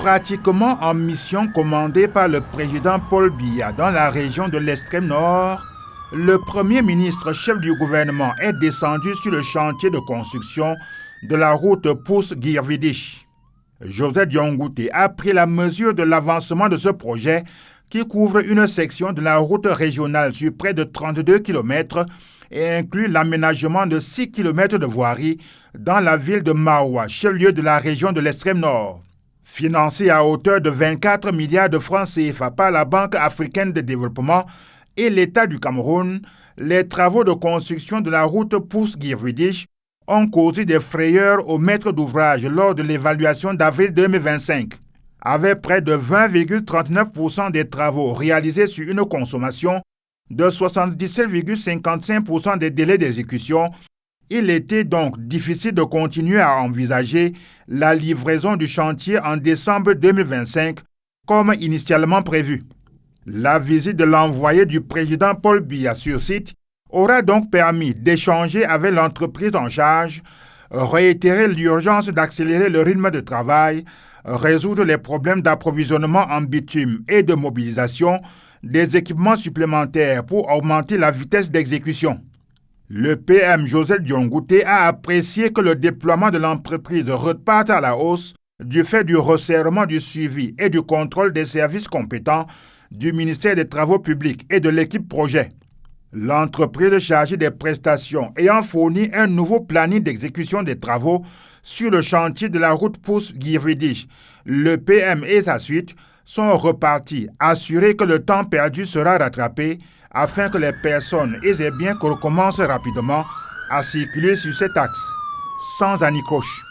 Pratiquement en mission commandée par le président Paul Biya dans la région de l'extrême nord, le Premier ministre chef du gouvernement est descendu sur le chantier de construction de la route Pousse-Guirvidiche. Joseph Diongouté a pris la mesure de l'avancement de ce projet qui couvre une section de la route régionale sur près de 32 km et inclut l'aménagement de 6 km de voirie dans la ville de Maoua, chef-lieu de la région de l'extrême nord. Financé à hauteur de 24 milliards de francs CFA par la Banque africaine de développement et l'État du Cameroun, les travaux de construction de la route Pousse-Guirvidiche ont causé des frayeurs aux maîtres d'ouvrage lors de l'évaluation d'avril 2025. Avec près de 20,39% des travaux réalisés sur une consommation de 77,55% des délais d'exécution, il était donc difficile de continuer à envisager la livraison du chantier en décembre 2025 comme initialement prévu. La visite de l'envoyé du président Paul Biya sur site aura donc permis d'échanger avec l'entreprise en charge, réitérer l'urgence d'accélérer le rythme de travail, résoudre les problèmes d'approvisionnement en bitume et de mobilisation des équipements supplémentaires pour augmenter la vitesse d'exécution. Le PM Joseph Diongouté a apprécié que le déploiement de l'entreprise reparte à la hausse du fait du resserrement du suivi et du contrôle des services compétents du ministère des Travaux publics et de l'équipe projet. L'entreprise chargée des prestations ayant fourni un nouveau planning d'exécution des travaux sur le chantier de la route Pousse-Guirvidiche, le PM et sa suite sont repartis, assurés que le temps perdu sera rattrapé afin que les personnes et les biens recommencent rapidement à circuler sur cet axe, sans anicroche.